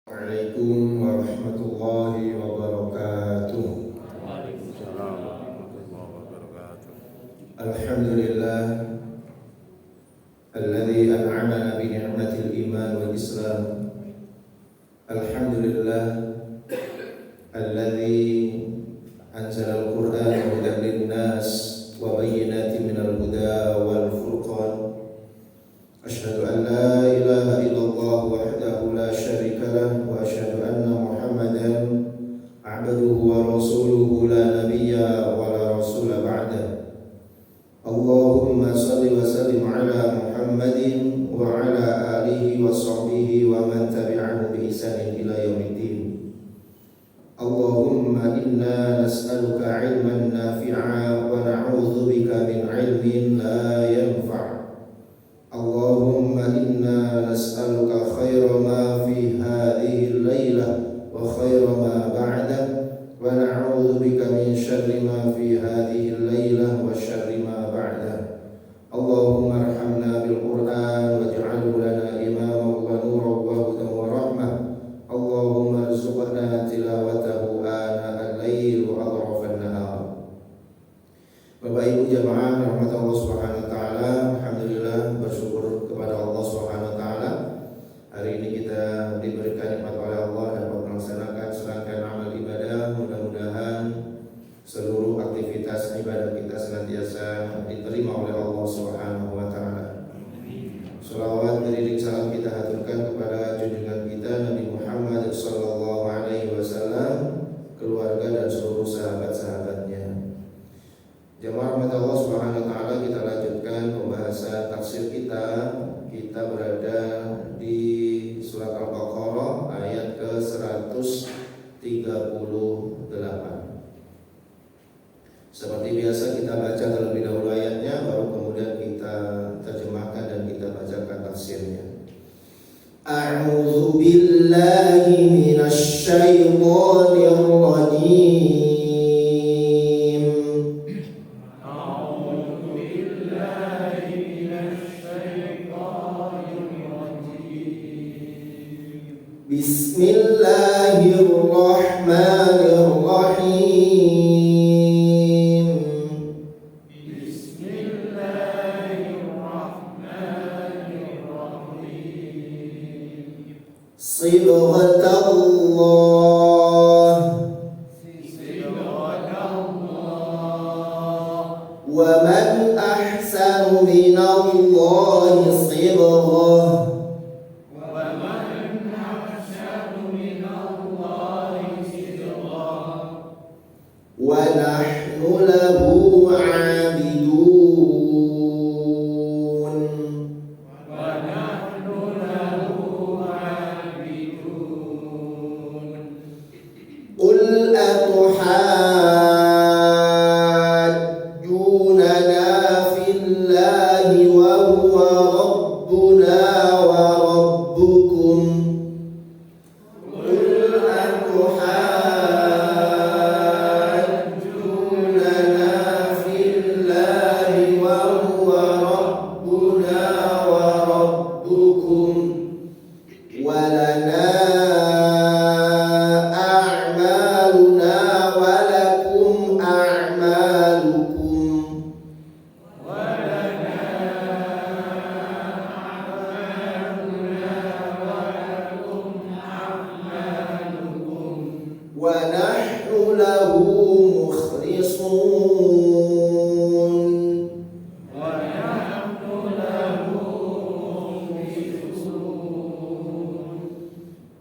Assalamualaikum warahmatullahi wabarakatuh. Waalaikumsalam warahmatullahi wabarakatuh. Alhamdulillah alladzi an'amana bi ni'matil iman wal islam. Alhamdulillah alladzi anzala al-Qur'ana hudan lin-nas wa bayyinatin minal huda wal furqan. Asyhadu an la ilaha illallah wahdahu la syarika lah wa asyhadu anna Muhammadan abduhu wa rasuluhu la nabiyya wa la rasula ba'da. Allahumma salli wa sallim ala Muhammadin wa ala alihi wa sahbihi wa man tabi'ahu bi ihsanin ila yaumiddin. Allahumma inna nas'aluka 'ilman nafi'a wa na'udzu bika min 'ilmin la yanfa'. Allahumma inna nas'aluka khaira ma fi hadhihi al-lailah wa khaira ma ba'da wa na'udzu bika min syarri ma fi hadhihi al-lailah wa syarri ma ba'da. Allahumma arhamna bil Qur'an waj'alhu lana imaman wa nuran wa hudan wa rahmah. Allahumma arzuqna tilawatahu ana al-lail wa atrafan nahar. Bapak Ibu jamaah rahmat Allah Subhanahu wa taala, alhamdulillah bersyukur kepada Allah Subhanahu wa taala. Hari ini kita diberikan nikmat oleh Allah dapat melaksanakan serangkaian amal ibadah. Mudah-mudahan seluruh aktivitas ibadah kita senantiasa diterima oleh Allah Subhanahu wa taala. Shalawat beriring salam kita haturkan kepada junjungan kita Nabi Muhammad sallallahu alaihi wasallam, keluarga dan seluruh sahabat-sahabatnya. Jamaah rahmat Allah Subhanahu wa taala, kita lanjutkan pembahasan tafsir kita. Kita berada di surat Al-Baqarah ayat ke-138. Seperti biasa kita baca terlebih dahulu ayatnya, baru kemudian kita terjemahkan dan kita bacakan tafsirnya. A'udzu billahi minasy syaithanir rajim. Bismillahirrahmanirrahim. Sibghatallah wa man ahsanu minallahi sibghah. Wa nahnu lahu 'abidun. Qul atuhajjunana fillahi wa huwa rabbuna wa rabbukum. Wa nahnu lahu mukhlisun.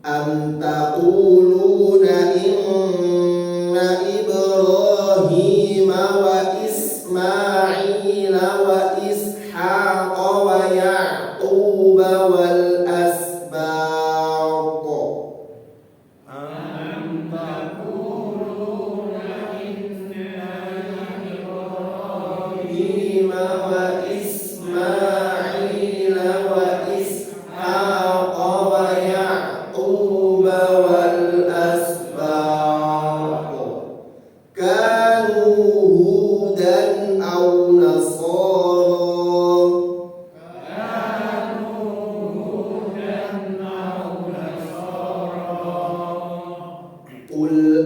Am taquluna inna Ibrahima wa Ismaila wa Ishaqa wa Yaquba wal asbaq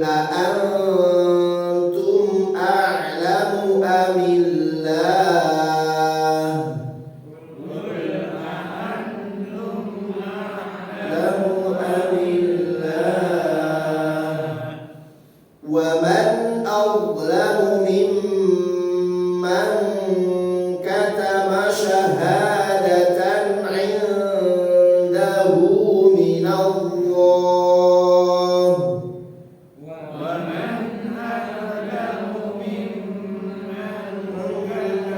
أأنتم أعلم أم الله ومن أظلم ممن كتم شهادة عنده من الله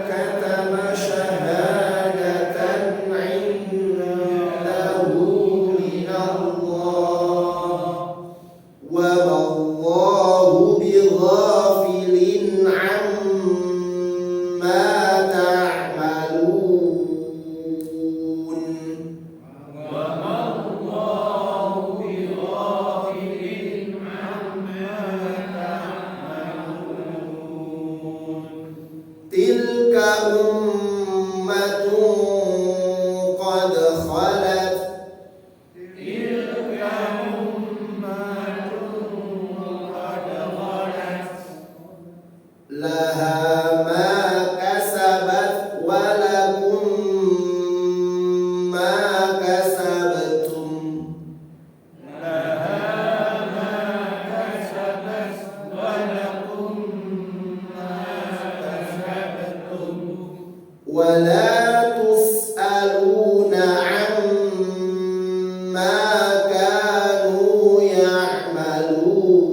كتم شهادة عنده من الله وما الله بغافل عما تعملون تلك أمة قد خلت لها ما كسبت ولكم ما كسبتم ولا تسألون عما كانوا يعملون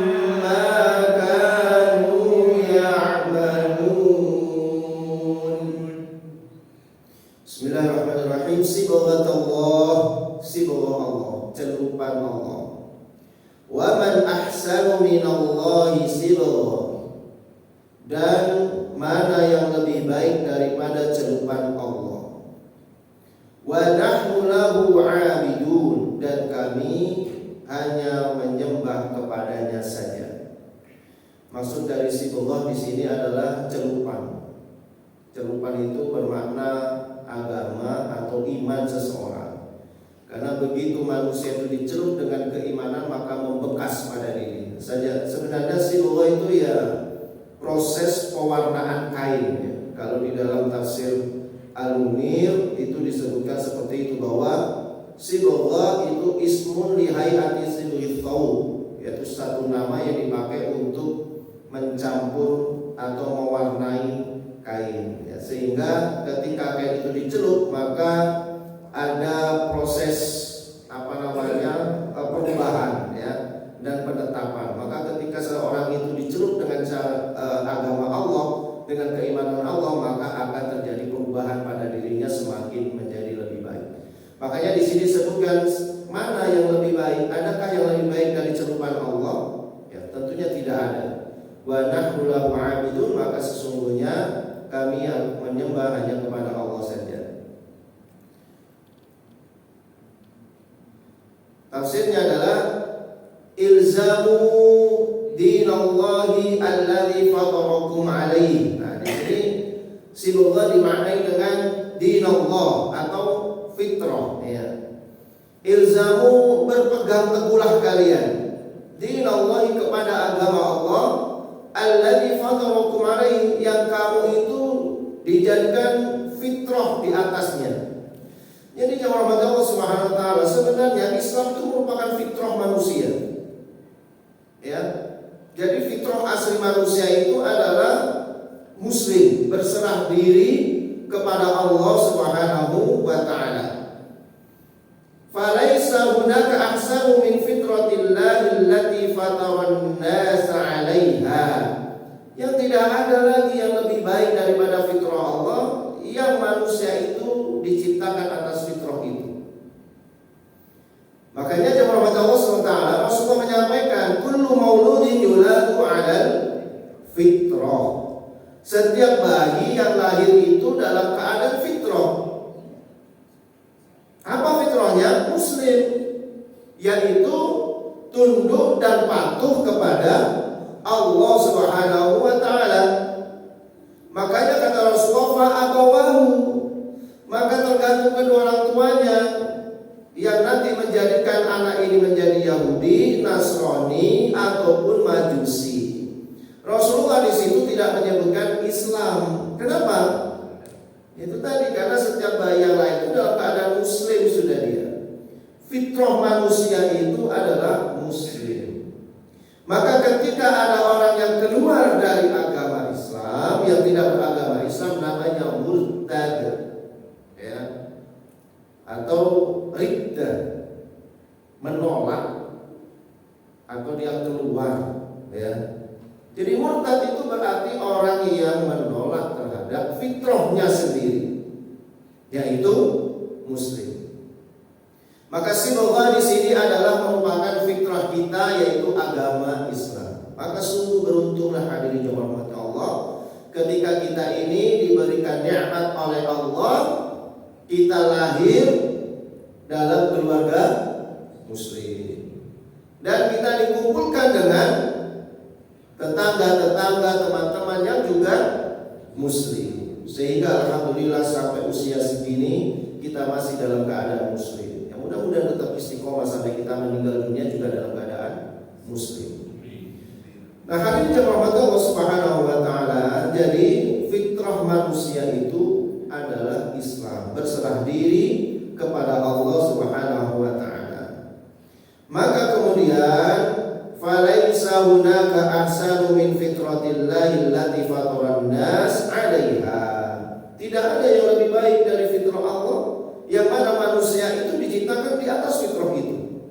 عما كانوا يعملون Bismillahirrahmanirrahim. Sibghatullah, sibghah Allah, celupan Allah. Wa man ahsanu minallahi sibghah, dan mana yang lebih baik daripada celupan Allah. Wa nahnu lahu 'abidun, dan kami hanya menyembah kepadanya saja. Maksud dari sibghah di sini adalah celupan. Celupan itu bermakna agama atau iman seseorang. Karena begitu manusia itu dicelup dengan keimanan, maka membekas pada diri saja. Sebenarnya sibghah itu ya proses pewarnaan kain ya. Kalau di dalam tafsir Al-Munir itu disebutkan seperti itu, bahwa sibghah itu ismun li hayati sibghil thawb, yaitu satu nama yang dipakai untuk mencampur atau mewarnai kain ya. Sehingga ketika kain itu dicelup, maka ada proses perubahan ya dan penetapan. Maka ketika seorang itu dicelup dengan agama Allah, dengan keimanan Allah, maka akan terjadi perubahan pada dirinya, semakin menjadi lebih baik. Makanya di sini disebutkan mana yang lebih baik. Adakah yang lebih baik dari celupan Allah? Ya, tentunya tidak ada. Wa nahnu lahu 'abidun, maka sesungguhnya kami yang menyembah hanya kepada Allah saja. Tafsirnya adalah ilzamu dinallahi alladzi fatarakum alaihi. Nah, di sini sibghah dimaknai dengan dinallah atau fitrah ya. Ilzamu, berpegang teguhlah kalian, dinallahi, kepada agama Allah, alladzi fatarakum alaihi, yang kamu itu dijadikan fitrah di atasnya. Jadi jemaah Allah Subhanahu wa taala, sebenarnya Islam itu merupakan fitrah manusia. Ya. Jadi fitrah asli manusia itu adalah muslim, berserah diri kepada Allah Subhanahu wa taala. Falaisa hunaka ahsanu min fitratillahi allati fataran nas 'alaiha. Yang tidak ada lagi yang lebih baik daripada fitrah Allah yang manusia itu diciptakan atas fitrah itu. Makanya jemaah Allah SWT, Rasulullah menyampaikan, kullu mauludin yuladu 'alal fitrah. Setiap bayi yang lahir itu dalam keadaan fitrah. Apa fitrahnya? Muslim, yaitu tunduk dan patuh kepada Allah Subhanahu wa taala. Makanya kata Rasulullah, abawahu, maka tergantung kedua orang tuanya yang nanti menjadikan anak ini menjadi Yahudi, Nasrani ataupun Majusi. Rasulullah di situ tidak menyebutkan Islam. Kenapa? Itu tadi karena setiap bayi yang lahir itu dalam keadaan Muslim sudah dia. Fitrah manusia itu adalah Muslim. Maka ketika ada orang yang keluar dari agama Islam, yang tidak beragama Islam, namanya murtad, ya, atau riddah, menolak, atau dia keluar, ya. Jadi murtad itu berarti orang yang menolak terhadap fitrahnya sendiri, yaitu Muslim. Maka sibghah di sini adalah merupakan fitrah kita, yaitu agama Islam. Maka sungguh beruntunglah hadirin yang dirahmati Allah ketika kita ini diberikan nikmat oleh Allah, kita lahir dalam keluarga Muslim dan kita dikumpulkan dengan tetangga-tetangga, teman-teman yang juga Muslim, sehingga alhamdulillah sampai usia segini kita masih dalam keadaan Muslim. Mudah-mudahan tetap istiqomah sampai kita meninggal dunia juga dalam keadaan Muslim. Nah, hadirin yang dirahmati Allah Subhanahu wa taala, jadi fitrah manusia itu adalah Islam, berserah diri kepada Allah Subhanahu wa taala. Maka kemudian falaisa hunaka ahsanu min fitratillahi allati fataran nas 'alaiha. Tidak ada yang lebih baik dari fitrah Allah yang mana manusia itu diciptakan di atas fitrah itu,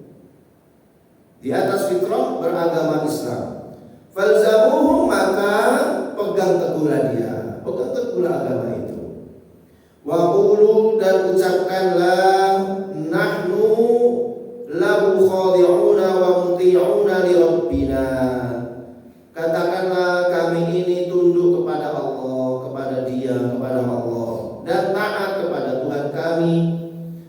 di atas fitrah beragama Islam. Falzamuhum, maka pegang teguhlah dia, pegang teguhlah agama itu. Wa qulu, dan ucapkanlah, nahnu lahu khadi'una wa muti'una li rabbina. Katakanlah kami ini tunduk kepada Allah, kepada Dia, kepada Allah, dan taat kepada Tuhan kami.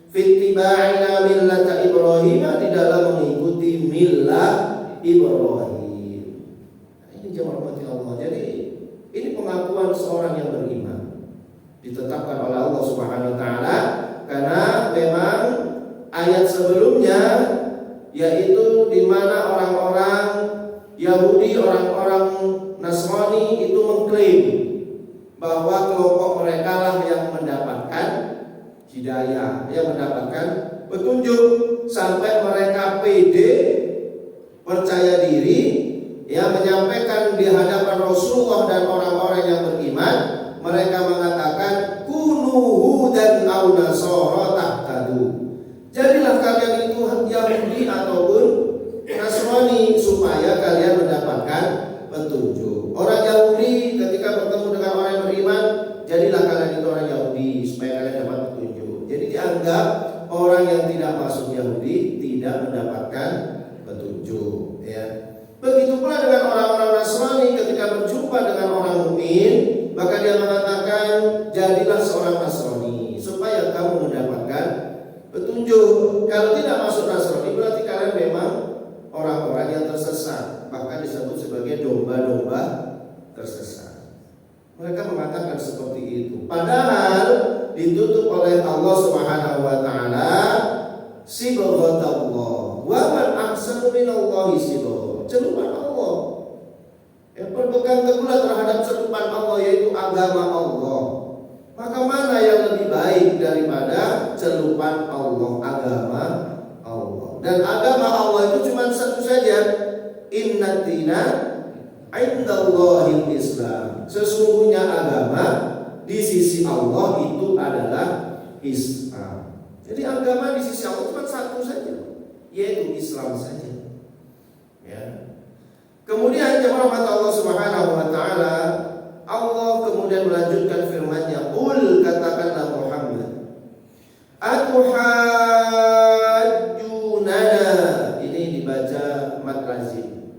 Fittiba'ina millata Ibrahim, di dalam mengikuti millah Ibrahim. Nah, ini jemaah Allah. Jadi ini pengakuan seorang yang beriman, ditetapkan oleh Allah Subhanahu wa taala, karena memang ayat sebelumnya, yaitu di mana orang-orang Yahudi, orang-orang Nasrani itu mengklaim bahwa kelompok mereka lah yang mendapatkan hidayah, yang mendapatkan petunjuk, sampai mereka pede, percaya diri, ya, menyampaikan di hadapan Rasulullah dan orang-orang yang beriman. Mereka mengatakan kunu hudan aw nasara tahtadu. Jadilah kalian itu Yahudi ataupun Nasrani supaya kalian mendapatkan petunjuk. Orang Yahudi ketika bertemu dengan orang yang beriman, jadilah kalian itu orang Yahudi supaya kalian dapat petunjuk. Jadi dianggap orang yang tidak masuk Yahudi tidak mendapatkan petunjuk, ya. Begitu pula dengan orang-orang Nasrani, ketika berjumpa dengan orang mukmin, maka dia mengatakan jadilah seorang Nasrani supaya kamu mendapatkan petunjuk. Kalau tidak masuk Nasrani berarti kalian memang orang-orang yang tersesat, bahkan disebut sebagai domba-domba tersesat. Mereka mengatakan seperti itu. Padahal ditutup oleh Allah Subhanahu wa taala sibghatullah. Wa man ahsanu minallahi sibghah. Celupan Allah. Yang berpegang teguhlah terhadap celupan Allah, yaitu agama Allah. Maka mana yang lebih baik daripada celupan Allah, agama Allah. Dan agama Allah itu cuma satu saja. Inna dina indallahil Islam. Sesungguhnya agama di sisi Allah itu adalah Islam. Jadi agama di sisi Allah cuma satu saja, yaitu Islam saja, ya. Kemudian jemaah Allah Subhanahu wa taala, Allah kemudian melanjutkan firman-Nya, qul, katakanlah Muhammad, atuhajjunana. Ini dibaca mad lazim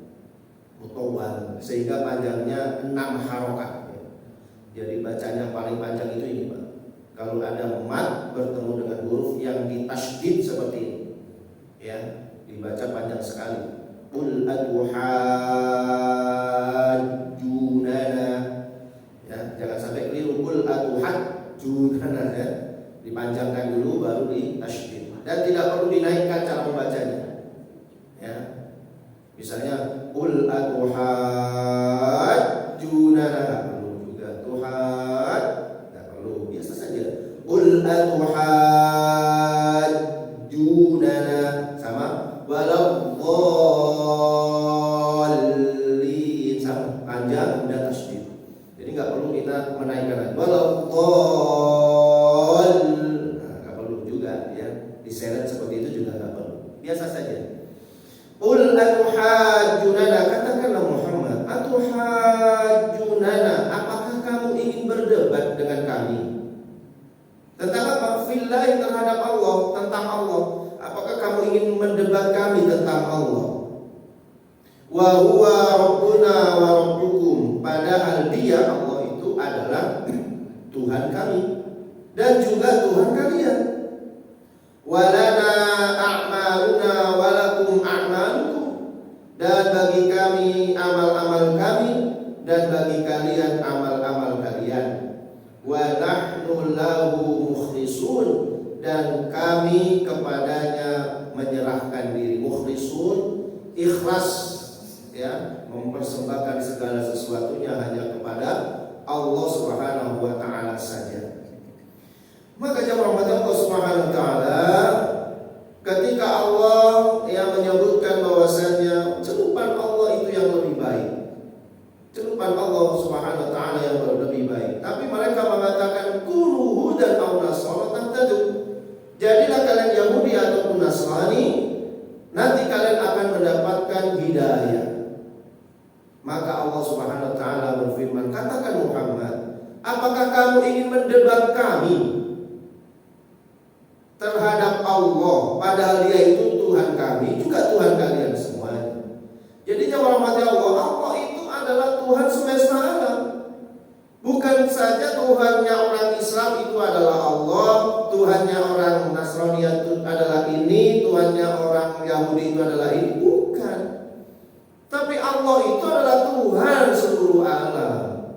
mutawwal sehingga panjangnya 6 harokat. Jadi bacanya paling panjang itu ini, Pak. Kalau ada mad bertemu dengan huruf yang ditasydid seperti ini, ya, dibaca panjang sekali. Qul atuhajjunana, ya, jangan sampai keliru. Qul atuhajjunana, ya. dipanjangkan dulu baru ditasydid, dan tidak perlu dinaikkan cara membacanya. Ya. Misalnya ul atuhajjunana, perlu juga tuhad, tidak perlu, biasa saja. Ul atuhajjunana, sama waladdallin, sama panjang udah tasydid. Jadi nggak perlu kita menaikkan waladdallin, nggak perlu juga ya. Diseret seperti itu juga nggak perlu, biasa saja. Qul atuhajjunana, katakanlah Muhammad, atuhajjunana, apakah kamu ingin berdebat dengan kami? Tentang apa? Fillahi, terhadap Allah, tentang Allah. Apakah kamu ingin mendebat kami tentang Allah? Wa huwa rabbuna wa rabbukum, padahal dia, Allah itu adalah Tuhan kami dan juga Tuhan kalian. Walana a'maluna walakum a'malukum, dan bagi kami amal-amal kami dan bagi kalian amal-amal kalian. Wa nahnu lahu mukhlisun, dan kami kepadanya menyerahkan diri. Mukhlisun, ikhlas, ya, mempersembahkan segala sesuatunya hanya kepada Allah Subhanahu wa taala saja. Maka jemaah Allah Subhanahu wa taala, ketika Allah yang menyebutkan bahwasanya celupan Allah itu yang lebih baik, celupan Allah Subhanahu wa taala yang lebih baik, tapi mereka mengatakan kunu hudan aw nasara tahtadu, jadilah kalian Yahudi ataupun Nasrani, nanti kalian akan mendapatkan hidayah. Maka Allah Subhanahu wa taala berfirman, katakan Muhammad, apakah kamu ingin mendebat kami terhadap Allah, padahal dia itu Tuhan kami, juga Tuhan kalian semuanya. Jadinya rahmatnya Allah, Allah itu adalah Tuhan semesta alam. Bukan saja Tuhannya orang Islam itu adalah Allah, Tuhannya orang Nasrani itu adalah ini, Tuhannya orang Yahudi itu adalah ini, bukan. Tapi Allah itu adalah Tuhan seluruh alam.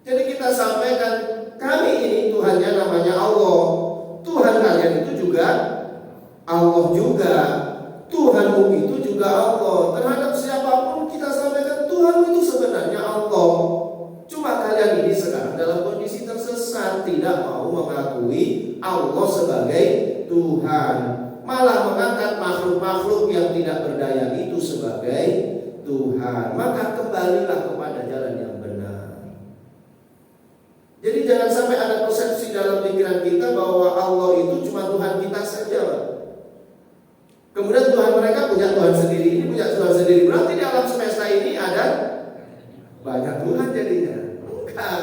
Jadi kita sampaikan, kami ini Tuhannya namanya Allah, Tuhan kalian itu juga Allah juga, Tuhanmu itu juga Allah. Terhadap siapapun kita sampaikan Tuhan itu sebenarnya Allah. Cuma kalian ini sekarang dalam kondisi tersesat, tidak mau mengakui Allah sebagai Tuhan, malah mengangkat makhluk-makhluk yang tidak berdaya itu sebagai Tuhan. Maka kembalilah kepada jalan yang benar. Jadi jangan sampai ada persepsi dalam pikiran kita bahwa Allah itu cuma Tuhan kita saja. Kemudian Tuhan mereka punya Tuhan sendiri, ini punya Tuhan sendiri. Berarti di alam semesta ini ada banyak Tuhan jadinya. Enggak.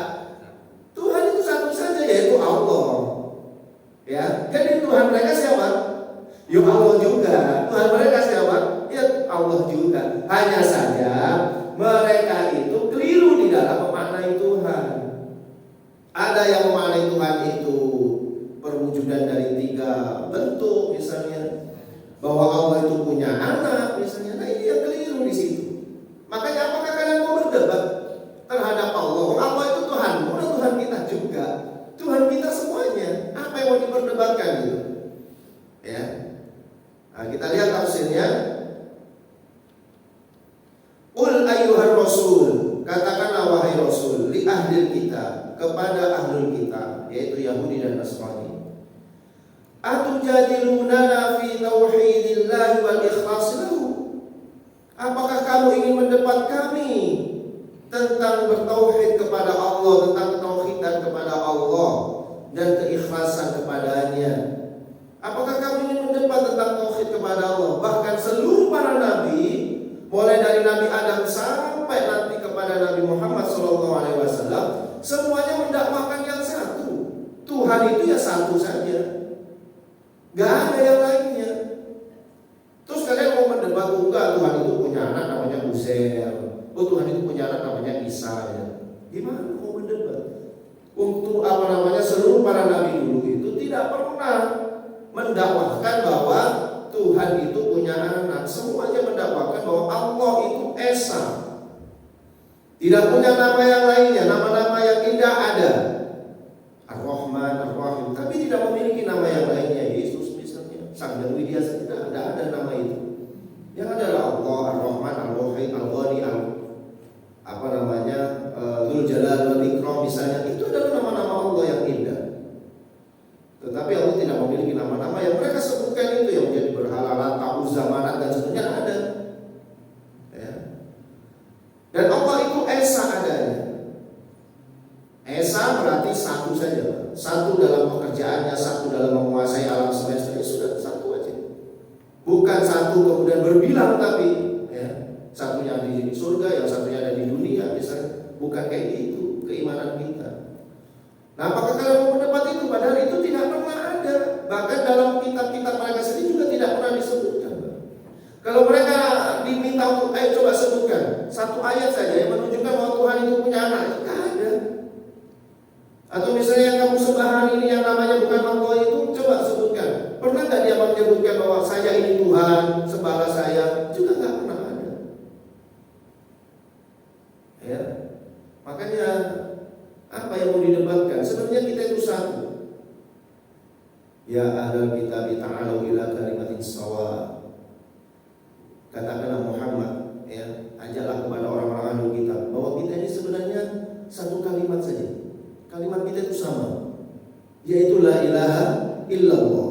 Tuhan itu satu saja, yaitu Allah. Ya, jadi Tuhan mereka siapa? Ya Allah juga. Tuhan mereka siapa? Ya Allah juga. Hanya saja mereka itu keliru di dalam memaknai Tuhan. Ada yang memaknai Tuhan itu perwujudan dari 3 bentuk, misalnya bahwa Allah itu punya anak, misalnya. Nah, ini yang keliru di situ. Makanya apakah kalian mau berdebat terhadap Allah? Allah itu Tuhanmu dan Tuhan kita juga, Tuhan kita semuanya. Apa yang mau diperdebatkan gitu? Ya. Nah, kita lihat tafsirnya. Qul ayyuhar rasul, katakanlah wahai Rasul, li ahlil kitab, kepada ahlul kitab, yaitu Yahudi dan Nasrani. Atujadilunana fi tauhidillahi wal ikhlas lahu, apakah kamu ingin mendebat kami tentang bertauhid kepada Allah, tentang tauhidan kepada Allah dan keikhlasan kepadanya? Apakah kamu ingin mendebat tentang tauhid kepada Allah? Bahkan seluruh para nabi, mulai dari Nabi Adam sampai nanti kepada Nabi Muhammad SAW, semuanya mendakwakan yang satu. Tuhan itu ya satu saja, gak ada yang lainnya. Terus kalian mau mendebat, enggak, Tuhan itu punya anak namanya Uzair, oh Tuhan itu punya anak namanya Isa, ya. Gimana mau mendebat? Untuk seluruh para nabi dulu itu tidak pernah mendakwahkan bahwa Tuhan itu punya anak. Semuanya mendakwakan bahwa Allah itu Esa, tidak punya nama yang lainnya. Nama-nama yang indah ada, Ar-Rahman, Ar-Rahim, tapi tidak memiliki satu saja, satu dalam pekerjaannya, satu dalam menguasai alam semesta, ya sudah satu aja. Bukan satu kemudian berbilang, tapi ya, satunya di surga, yang satunya ada di dunia, misalnya. Bukan kayak gitu keimanan kita. Nah, apakah kalian mau mendapat itu? Padahal itu tidak pernah ada. Bahkan dalam kitab-kitab mereka sendiri juga tidak pernah disebutkan. Kalau mereka diminta untuk, ayo coba sebutkan satu ayat saja yang menunjukkan bahwa Tuhan itu punya anak, itu tidak ada. Atau misalnya yang kamu sembah hari ini yang namanya bukan Allah itu, coba sebutkan. Pernah nggak dia menyebutkan bahwa saya ini Tuhan, sembahlah saya? Juga nggak pernah ada. Ya, makanya apa yang mau didebatkan? Sebenarnya kita itu satu. Ya ahlal kitab ta'alu ila kalimatin sawa. Katakanlah Muhammad, ya, ajaklah kepada orang-orang ahli kitab bahwa kita ini sebenarnya satu kalimat saja. Kalimat kita itu sama, yaitu la ilaha illallah.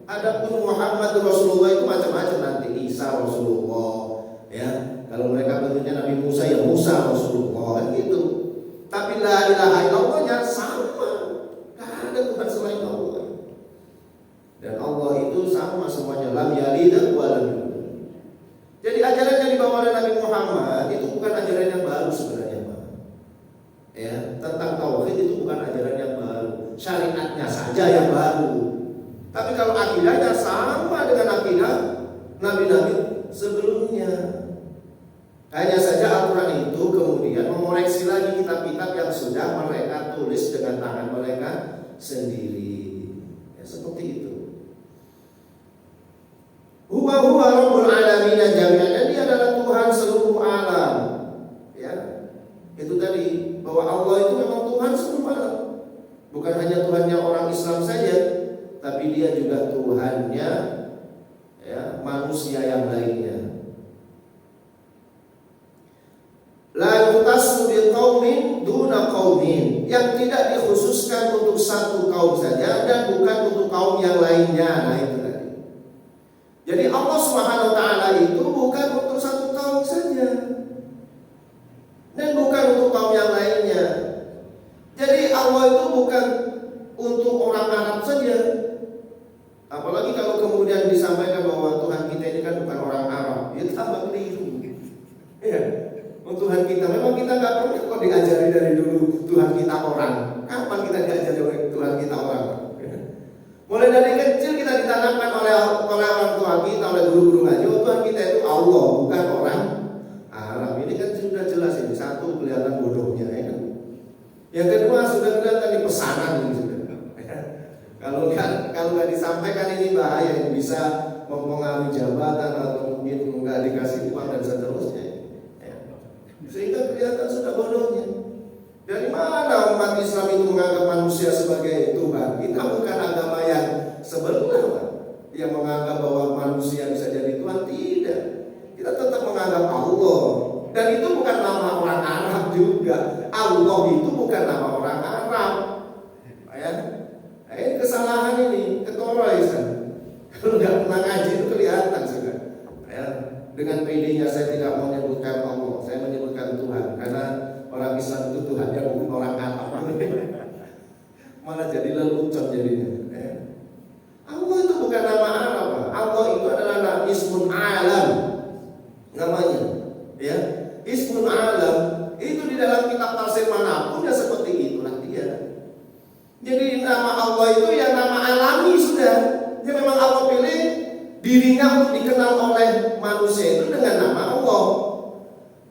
Adapun Muhammad Rasulullah itu macam-macam, nanti Isa Rasulullah, ya. Kalau mereka bentuknya Nabi Musa, ya Musa Rasulullah, kan gitu. Tapi la ilaha illallahnya sama. Tidak ada Tuhan selain Allah. Dan Allah itu sama semuanya, lam yalid wa lam yulad. Jadi ajaran yang dibawa oleh Nabi Muhammad itu bukan ajaran yang baru sebenarnya, Pak. Ya, tentang tauhid itu bukan ajaran yang baru. Syariatnya saja yang baru. Tapi kalau akidahnya sama dengan akidah nabi-nabi sebelumnya. Hanya saja Al-Quran itu kemudian mengoreksi lagi kitab-kitab yang sudah mereka tulis dengan tangan mereka sendiri. Ya, seperti itu. Huwa rabbul alamin jami'an, dan dia adalah Tuhan seluruh alam. Ya. Itu tadi bahwa Allah itu memang Tuhan seluruh alam. Bukan hanya Tuhannya orang Islam saja, tapi dia juga Tuhannya, ya, manusia yang lainnya. La yutasu bi qaumin duna qaumin, yang tidak dikhususkan untuk satu kaum saja dan bukan untuk kaum yang lainnya. Nah, itu tadi. Jadi Allah Subhanahu wa taala itu bukan untuk satu kaum saja dan bukan untuk kaum yang lainnya. Jadi Allah itu bukan untuk orang Arab saja. Apalagi kalau kemudian disampaikan bahwa Tuhan kita ini kan bukan orang Arab, itu tambah keliru. Ya. Tuhan kita, memang kita nggak pernah kok diajari dari dulu Tuhan kita orang. Kapan kita diajari oleh Tuhan kita orang? Mulai dari kecil kita ditanamkan oleh orang tua kita, oleh guru-guru ngaji, Tuhan kita itu Allah, bukan orang Arab. Ini kan sudah jelas ini. Satu, kelihatan bodohnya, ya kan? Yang kedua, sudah kelihatan di pesanan ini sudah. Kalau nggak disampaikan ini bahaya, ini bisa mempengaruhi jabatan atau mungkin nggak dikasih uang dan seterusnya. Sehingga kelihatan sudah bodohnya. Dari mana umat Islam itu menganggap manusia sebagai Tuhan? Kita bukan agama yang sebelah, yang menganggap bahwa manusia bisa jadi Tuhan. Tidak. Kita tetap menganggap Allah. Dan itu bukan nama orang Arab juga. Allah itu bukan nama orang Arab. Ya. Ini kesalahan ini, ketoroisan. Kalau nggak pernah ngaji itu kelihatan sudah. Ya. Dengan PD-nya saya tidak mau menyebutkan Allah, saya menyebutkan Tuhan, karena orang Islam itu Tuhan, dia bukan orang Arab. Malah jadi lelucon jadinya. Allah itu bukan nama Arab. Allah itu adalah ismun alam namanya. Ya, ismun alam itu di dalam kitab tafsir manapun ya seperti itulah dia. Jadi nama Allah itu ya nama alami sudah. Ya memang Allah pilih dirinya untuk dikenal oleh manusia itu dengan nama Allah.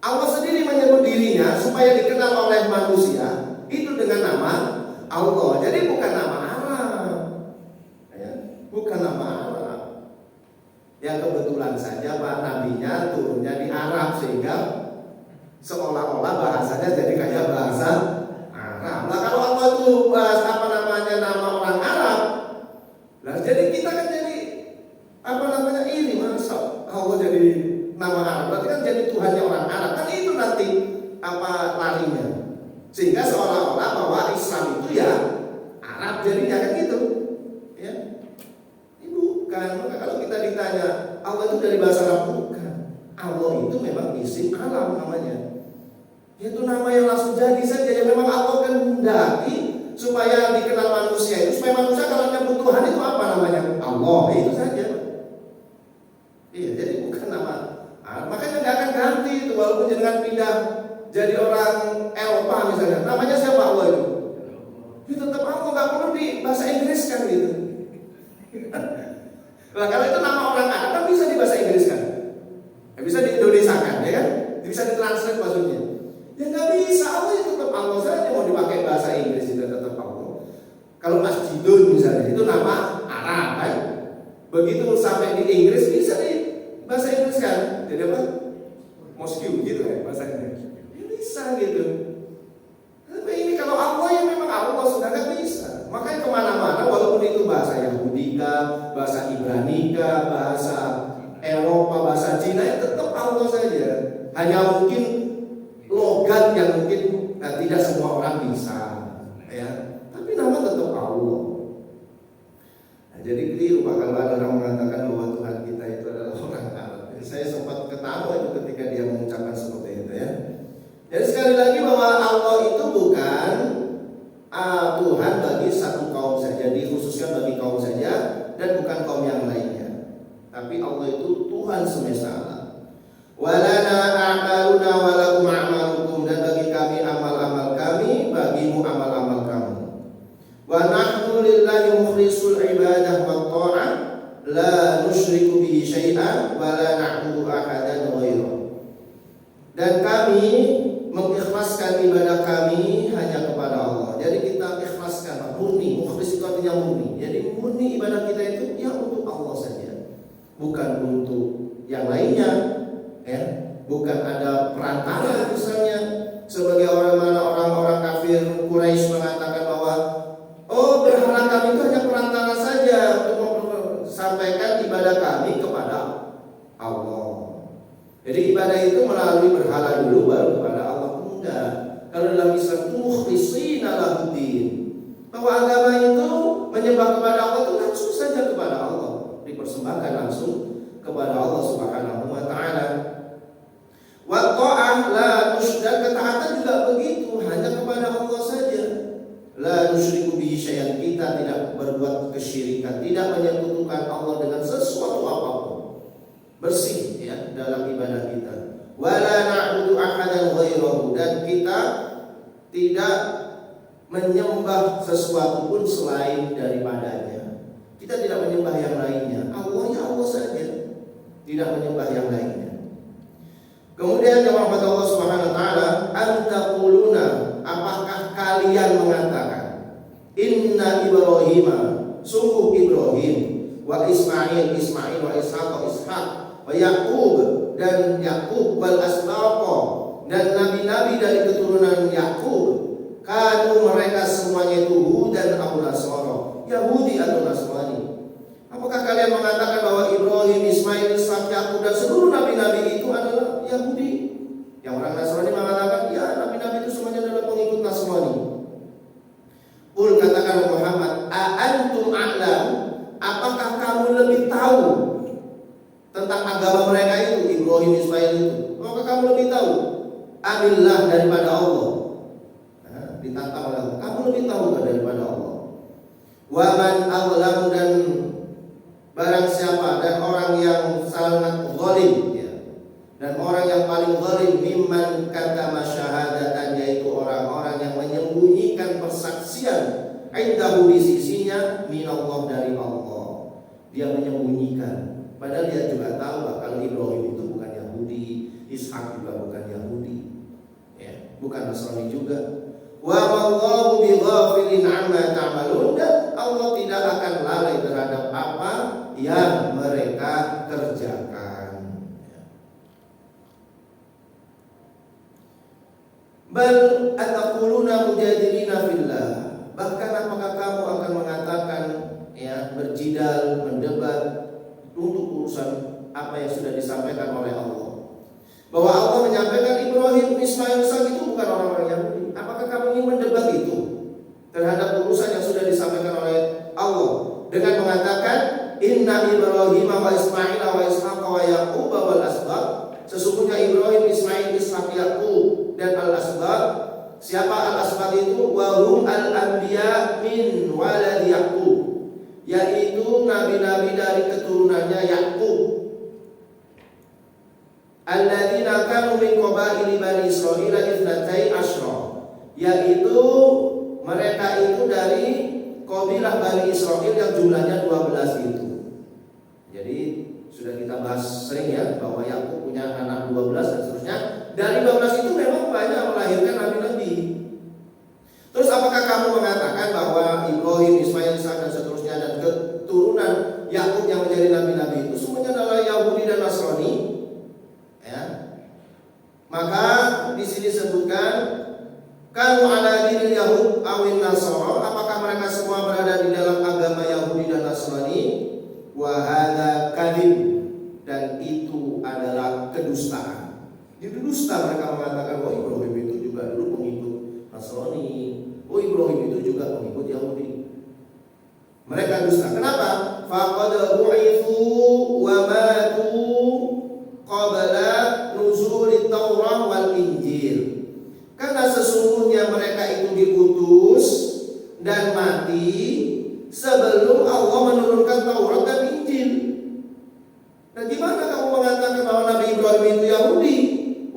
Allah sendiri menyebut dirinya supaya dikenal oleh manusia itu dengan nama Allah. Jadi bukan nama Arab, ya, bukan nama Arab. Yang kebetulan saja Pak nabinya turunnya di Arab sehingga seolah-olah bahasanya jadi kayak bahasa Arab. Nah kalau Allah itu bahas nama orang Arab, nah jadi kita kan jadi ini masa Allah jadi nama Arab, berarti kan jadi Tuhannya orang Arab, kan itu nanti larinya, sehingga seolah-olah bahwa Islam itu ya Arab jadinya kan gitu, ya. Ini bukan. Maka kalau kita ditanya Allah itu dari bahasa Arab, bukan. Allah itu memang isim alam namanya. Itu nama yang langsung jadi saja, yang memang Allah kehendaki supaya dikenal manusia itu, supaya manusia kalau nyebut Tuhan itu apa namanya? Allah, itu saja. Iya, jadi bukan nama. Makanya nggak akan ganti itu, walaupun jangan pindah jadi orang Eropa misalnya, namanya siapa Allah itu? Itu tetap Allah, nggak perlu di bahasa Inggris kan gitu. Nah, kalau itu nama orang Arab kan bisa di bahasa Inggris kan, ya, bisa di Indonesia kan, ya kan? Bisa ditranslate maksudnya. Ya nggak bisa, Allah itu tetap Allah saja, mau dipakai bahasa Inggris juga tetap Allah. Kalau Masjidun misalnya itu nama Arab kan, begitu sampai di Inggris bisa di bahasa Inggris kan, jadi apa? Mosque gitu kan bahasanya. Ya bisa gitu. Tapi ini kalau Allah yang memang Allah sudah nggak bisa. Makanya kemana-mana walaupun itu bahasa Yahudi kah, bahasa Ibrani kah, bahasa Eropa, bahasa Cina, ya tetap Allah saja. Hanya mungkin logat yang mungkin tidak semua orang bisa, ya. Tapi nama tetap Allah. Nah, jadi keliru kalau ada orang mengatakan bahwa Tuhan kita itu adalah orang Arab. Saya sempat ketawa itu ketika dia mengucapkan seperti itu, ya. Jadi sekali lagi bahwa Allah itu bukan Tuhan bagi satu kaum saja, dikhususkan bagi kaum saja dan bukan kaum yang lainnya. Tapi Allah itu Tuhan semesta alam. Walana a'maluna walakum a'malukum, dan bagi kami amal-amal kami, bagimu amal-amal kamu. Wa nahnu lillahi mukhlisul ibadah wa ta'ah, la nusyriku bihi syai'an wa la na'budu ahadan ghairuh. Dan kami mengikhlaskan ibadah kami hanya kepada Allah. Jadi kita ikhlaskan, murni, mukhlis itu artinya murni. Jadi murni ibadah kita itu ya untuk Allah saja, bukan untuk yang lainnya, ya. Bukan ada perantara misalnya, sebagai orang-orang kafir Quraisy mengatakan bahwa oh berhala kami itu hanya perantara saja untuk sampaikan ibadah kami kepada Allah. Jadi ibadah itu melalui berhala dulu baru kepada Allah. Enggak. Kalau dalam Islam itu mukhlishina lahuddin, bahwa agama itu menyembah kepada Allah itu langsung saja kepada Allah, dipersembahkan langsung kepada Allah Subhanahu wa taala. Wa ta'ah la nusyrik, ketaatan juga begitu, hanya kepada Allah saja. La nusyriku bihi syai'an, kita tidak berbuat kesyirikan, tidak menyekutukan Allah dengan sesuatu apapun. Bersih ya dalam ibadah kita. Wala na'budu ahadan ghairahu, dan kita tidak menyembah sesuatu pun selain daripadanya. Kita tidak menyembah yang lainnya. Allah saja, tidak menyembah yang lainnya. Kemudian jawab Allah Subhanahu wa taala, antaquluna, apakah kalian mengatakan, inna Ibrahim, sungguh Ibrahim, wa Ismail wa Ishaq wa Yaqub, dan Yakub, wal asbaqa, dan nabi-nabi dari keturunan Yakub, kanu mereka semuanya itu Hudan atau Nasara, Yahudi atau Nasrani. Apakah kalian mengatakan bahwa Ibrahim, Ismail, Ishak, Yakub dan seluruh nabi-nabi itu adalah Yahudi? Yang orang Nasrani mengatakan ya nabi-nabi itu semuanya adalah pengikut Nasrani. Qul, katakan Muhammad, a antum a'lam, apakah kamu lebih tahu tentang agama mereka itu, Ibrahim, Ismail itu? Apakah kamu lebih tahu? Amillah, daripada Allah. Nah, ditantang oleh Allah, kamu lebih tahu daripada Allah. Wa man azlam, dan barang siapa, dan orang yang sangat zalim, ya, dan orang yang paling zalim, mimman katama syahadatan, yaitu orang-orang yang menyembunyikan persaksian indahu, di sisinya, minallah, dari Allah. Dia menyembunyikan, padahal dia juga tahu kalau Ibrahim itu bukan Yahudi, Ishak juga bukan Yahudi, ya, bukan Nasrani juga. Wa wallahu bighafilin amma ta'malun, dan Allah tidak akan lalai terhadap apa yang mereka kerjakan. Bal ataquluna mujadilina fillah, bahkan apakah kamu akan mengatakan, ya, berjidal, mendebat untuk urusan apa yang sudah disampaikan oleh Allah, bahwa Allah menyampaikan Ibrahim, Ismail, Ishak itu bukan orang-orang Yahudi. Apakah kamu ingin mendebat itu terhadap urusan yang sudah disampaikan oleh Allah dengan mengatakan inna Ibrahim wa Ismail wa Ishaq wa Yaqub wal asbaq, sesungguhnya Ibrahim, Ismail, Ishak, Yaqub dan al asbaq, Siapa al-asbat itu? Wahum al-anbiya min waladi Yaqub, yaitu nabi-nabi dari keturunannya Yakub. Alladzina kanu min qabaili bani Israil itsnatai asyra, yaitu mereka itu dari kabilah Bani Israil yang jumlahnya 12 itu. Jadi sudah kita bahas sering ya bahwa Yakub punya anak 12 dan seterusnya. Dari 12 itu memang banyak melahirkan nabi-nabi. Terus apakah kamu mengatakan bahwa Ibrahim, Ismail, Ishak dan seterusnya dan keturunan Yakub yang menjadi nabi-nabi itu semuanya adalah Yahudi dan Nasrani? Ya. Maka di sini disebutkan kanu ala dinil Yahud awin Nasara, apakah mereka semua berada di dalam agama Yahudi dan Nasrani? Wa hadza kadzib, dan itu adalah kedustaan. Itu dusta mereka mengatakan bahwa Ibrahim itu juga dulu pengikut Nasrani, oh Ibrahim itu juga pengikut Yahudi. Mereka dusta. Kenapa? Faqad bu'itsu wa matu qabla nuzul Taurat wal Injil. Karena sesungguhnya mereka itu diutus dan mati sebelum Allah menurunkan Taurat dan Injil. Nah, gimana kamu mengatakan bahwa Nabi Ibrahim itu Yahudi?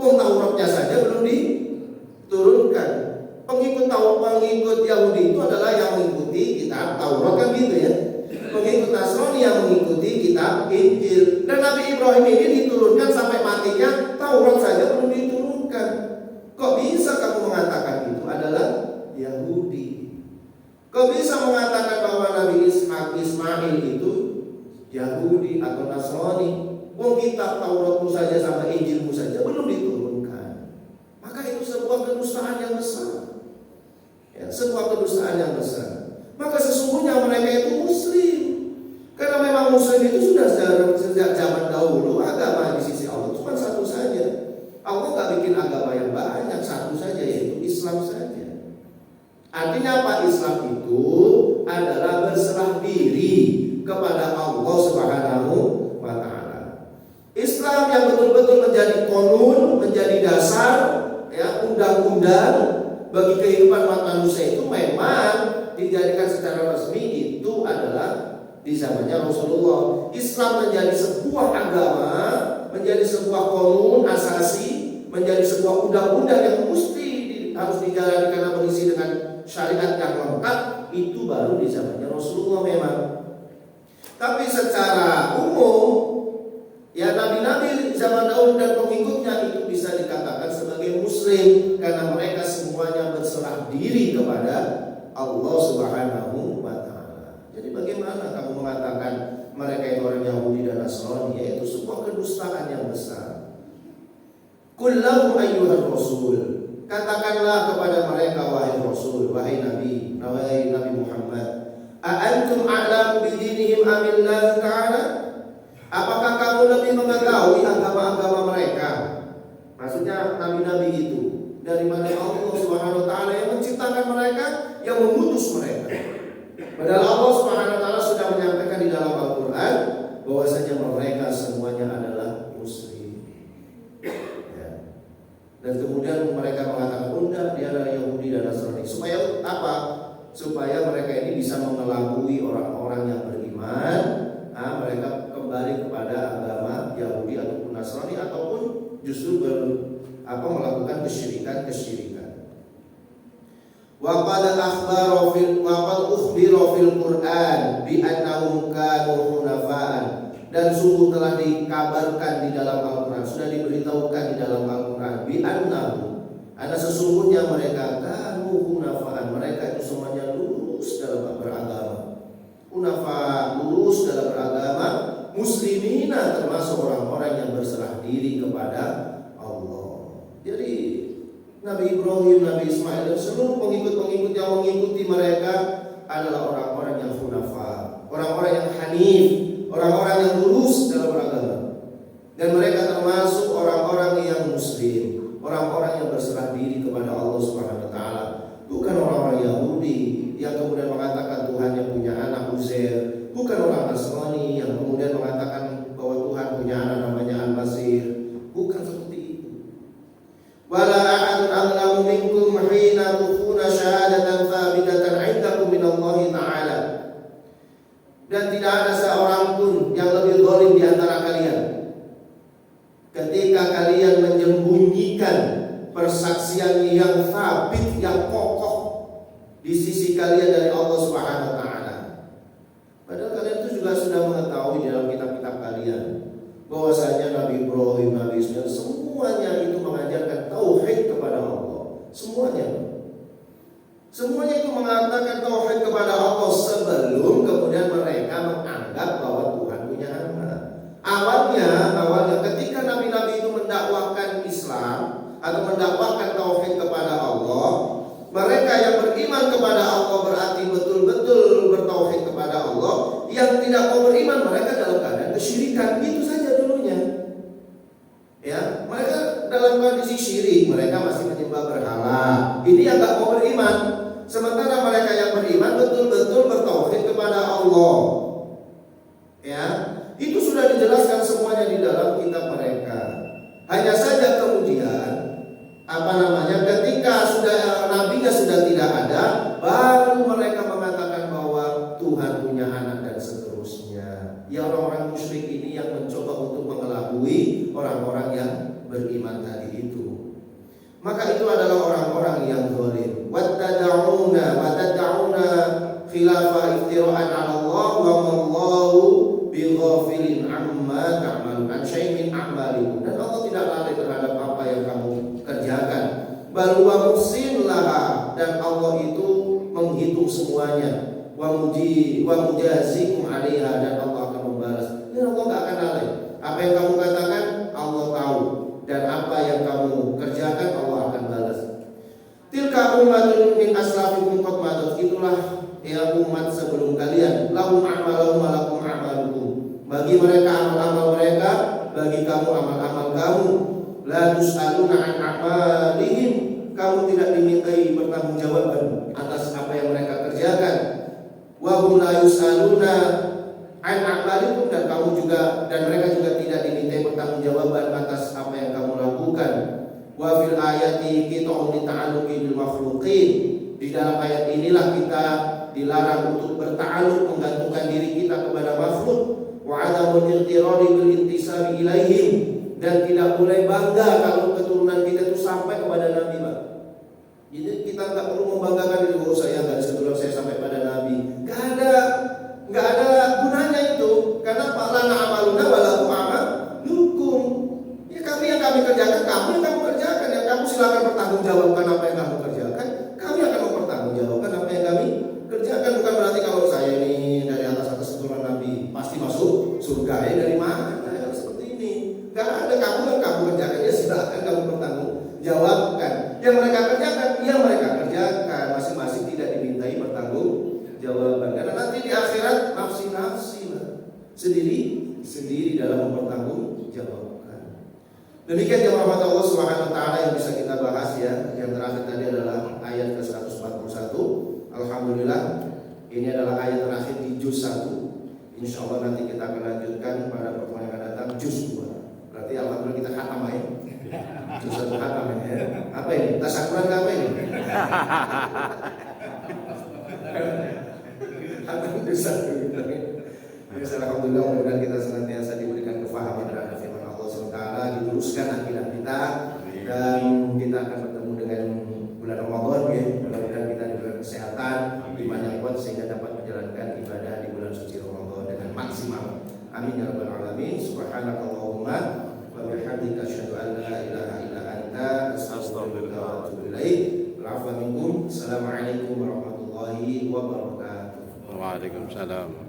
Wong Tauratnya saja belum diturunkan. Pengikut Yahudi itu adalah yang mengikuti kitab Taurat, kan gitu ya. Pengikut Nasrani yang mengikuti kitab Injil. Dan Nabi Ibrahim ini diturunkan sampai matinya Taurat saja belum diturunkan. Kok bisa kamu mengatakan itu adalah Yahudi? Kok bisa mengatakan bahwa Nabi Ishak, Ismail itu Yahudi atau Nasrani? Wong kitab Tauratmu saja sampai Injilmu saja belum diturunkan. Maka itu sebuah kedustaan yang besar. Ya, sebuah kedustaan yang besar. Maka sesungguhnya mereka itu Muslim. Karena memang Muslim itu sudah sejak zaman dahulu agama di sisi Allah cuma satu saja. Allah nggak bikin agama yang banyak, satu saja yaitu Islam saja. Artinya apa? Islam itu adalah berserah diri kepada Allah Subhanahu wa Ta'ala. Islam yang betul-betul menjadi konun, menjadi dasar, ya, undang-undang bagi kehidupan umat manusia itu memang dijadikan secara resmi itu adalah di zamannya Rasulullah. Islam menjadi sebuah agama, menjadi sebuah konun asasi, menjadi sebuah undang-undang yang mesti harus dijalani karena berisi dengan syariat yang lengkap, itu baru di zamannya Rasulullah memang. Tapi secara umum, ya nabi-nabi zaman dahulu dan pengikutnya itu bisa dikatakan sebagai Muslim karena mereka semuanya berserah diri kepada Allah Subhanahu wa Ta'ala. Jadi bagaimana kamu mengatakan mereka itu orang Yahudi dan Nasrani? Yaitu sebuah kedustaan yang besar. Qul lahum ayyuhar rasul, katakanlah kepada mereka wahai Rasul, wahai Nabi, wahai Nabi Muhammad, a antum a'lamu bidinihim amillah ta'ala? Apakah kamu lebih mengetahui agama-agama mereka? Maksudnya nabi-nabi itu dari mana Allah Subhanahu wa Ta'ala yang menciptakan mereka, yang mengutus mereka. Padahal Allah Subhanahu wa Ta'ala sudah menyampaikan di dalam Al-Quran bahwasanya mereka semuanya adalah Muslim. Ya. Dan kemudian mereka mengatakan bunda dia adalah Yahudi dan Nasrani. Supaya apa? Supaya mereka ini bisa mengelabui orang-orang yang beriman. Mereka kembali kepada agama Yahudi ataupun Nasrani ataupun justru melakukan kesyirikan. Wa qad ukhbira fil Qur'an bi annahum kanu hunafa'an, dan sungguh telah dikabarkan di dalam Al-Qur'an, sudah diberitahukan di dalam Al-Qur'an bi annahum, ada sesungguhnya mereka kanu hunafa'an, mereka itu semuanya lurus dalam beragama. Hunafa, lurus dalam beragama, muslimina, termasuk orang-orang yang berserah diri kepada Allah. Jadi Nabi Ibrahim, Nabi Ismail dan seluruh pengikut-pengikut yang mengikuti mereka adalah orang-orang yang hunafa, orang-orang yang hanif, orang-orang yang lurus dalam beragama. Dan mereka termasuk orang-orang yang muslim, orang-orang yang berserah diri kepada Allah Subhanahu wa Ta'ala. Bukan orang-orang Yahudi yang kemudian mengatakan Tuhannya punya anak Uzair, bukan orang Nasrani yang kemudian mengatakan bahwa Tuhan punya anak namanya Al-Masih, bukan seperti itu. Wala ahadun aghlamu minkum hina taala. Dan tidak ada seorang pun yang lebih zalim di antara kalian ketika kalian menyembunyikan persaksian yang sabit, yang kokoh di sisi kalian dari Allah Subhanahu wa taala. Padahal kalian itu juga sudah mengetahui dalam kitab-kitab kalian bahwasanya Nabi Ibrahim, Nabi Ismail, semuanya itu mengajarkan tauhid kepada Allah. Semuanya itu mengatakan tauhid kepada Allah sebelum kemudian mereka menganggap bahwa Tuhan punya anak. Awalnya ketika nabi-nabi itu mendakwahkan Islam atau mendakwahkan tauhid kepada Allah, mereka yang beriman kepada Allah berarti betul-betul bertauhid kepada Allah. Yang tidak mau beriman, mereka dalam keadaan kesyirikan. Itu saja dulunya. Ya, mereka dalam kondisi syirik, mereka masih menyembah berhala. Ini yang tidak mau beriman. Sementara mereka yang beriman betul-betul bertauhid kepada Allah. Ya, itu sudah dijelaskan semuanya di dalam kitab mereka. Hanya saja kemudian ketika nabinya sudah tidak ada, baru mereka mengatakan bahwa Tuhan punya anak dan seterusnya. Ya, orang-orang musyrik ini yang mencoba untuk mengelabui orang-orang yang beriman tadi itu. Maka itu adalah orang-orang yang zalim. Wattad'una khilafa iftira'an 'ala Allah wa mallahu bighafilin amma ta'malun an syai'in a'malikum. Dan Allah tidak lalai terhadap apa yang kamu kerjakan. Bal wa muhsinlaha, dan Allah itu menghitung semuanya. Wa mujazikum 'alaiha, dan Allah akan membalas. Dan Allah tidak akan lalai. Apa yang kamu katakan Allah tahu, dan apa yang kamu kerjakan Allah akan balas. Tilka ummatun min aslafikum qad madat, itulah ya umat sebelum kalian. Lahum a'maluhum wa lakum a'malukum, bagi mereka amal-amal mereka, bagi kamu amal-amal kamu. La tus'aluna an a'malihim, kamu tidak dimintai pertanggungjawaban atas apa yang mereka kerjakan. Wa hum la yus'aluna an a'malikum, dan kamu juga, dan mereka juga tidak dimintai pertanggungjawaban atas apa yang kamu lakukan. Wa fil ayati qita'un li ta'alluqi bil makhluqin, di dalam ayat inilah kita dilarang untuk berta'alluq, menggantungkan diri kita kepada makhluk. Wa 'adamul irtirari bil intisabi ilaihim, dan tidak boleh bangga kalau keturunan kita itu sampai kepada Nabi, Pak. Jadi kita nggak perlu membanggakan diri, oh saya nggak keturunan saya sampai pada Nabi. Nggak ada gunanya itu, karena lana amaluna walakum amalukum. Ya, yang kami kerjakan, kamu yang kamu kerjakan. Ya, kamu silakan bertanggungjawabkan apa yang kamu kerjakan. Kami akan mempertanggungjawabkan apa yang kami kerjakan. Bukan berarti kalau saya ini dari atas keturunan Nabi pasti masuk surga. Ya, dari mana? Ya, seperti ini. Karena ada kamu yang kamu kerjakan, ya silakan kamu bertanggungjawabkan. Yang mereka kerjakan, ya mereka kerjakan. Masing-masing tidak dimintai pertanggungjawaban. Karena nanti di akhirat nafsi-nafsi sendiri dalam mempertanggungjawabkan. Demikian yang rahmat Allah Subhanahu wa taala yang bisa kita bahas ya. Yang terakhir tadi adalah ayat ke-141. Alhamdulillah, ini adalah ayat terakhir di juz 1. Insyaallah nanti kita akan lanjutkan pada pertemuan yang akan datang juz 2. Berarti alhamdulillah kita khatam ya. Juz 1 khatam ya. Apa ini? Tasyakuran apa ini? Khatam juz 1. Alhamdulillah, mudah-mudahan kita senantiasa diberikan kefahaman terhadap firman Allah SWT, diluruskan akidah kita, dan kita akan bertemu dengan bulan Ramadan ya. Mudah-mudahan kita diberikan kesehatan, iman yang kuat sehingga dapat menjalankan ibadah di bulan suci Ramadan dengan maksimal. Amin ya rabbal alamin. Subhanakallahumma wa bihamdika asyhadu an la ilaha illa anta astaghfiruka wa atubu ilaik. Assalamualaikum warahmatullahi wabarakatuh. Waalaikumsalam.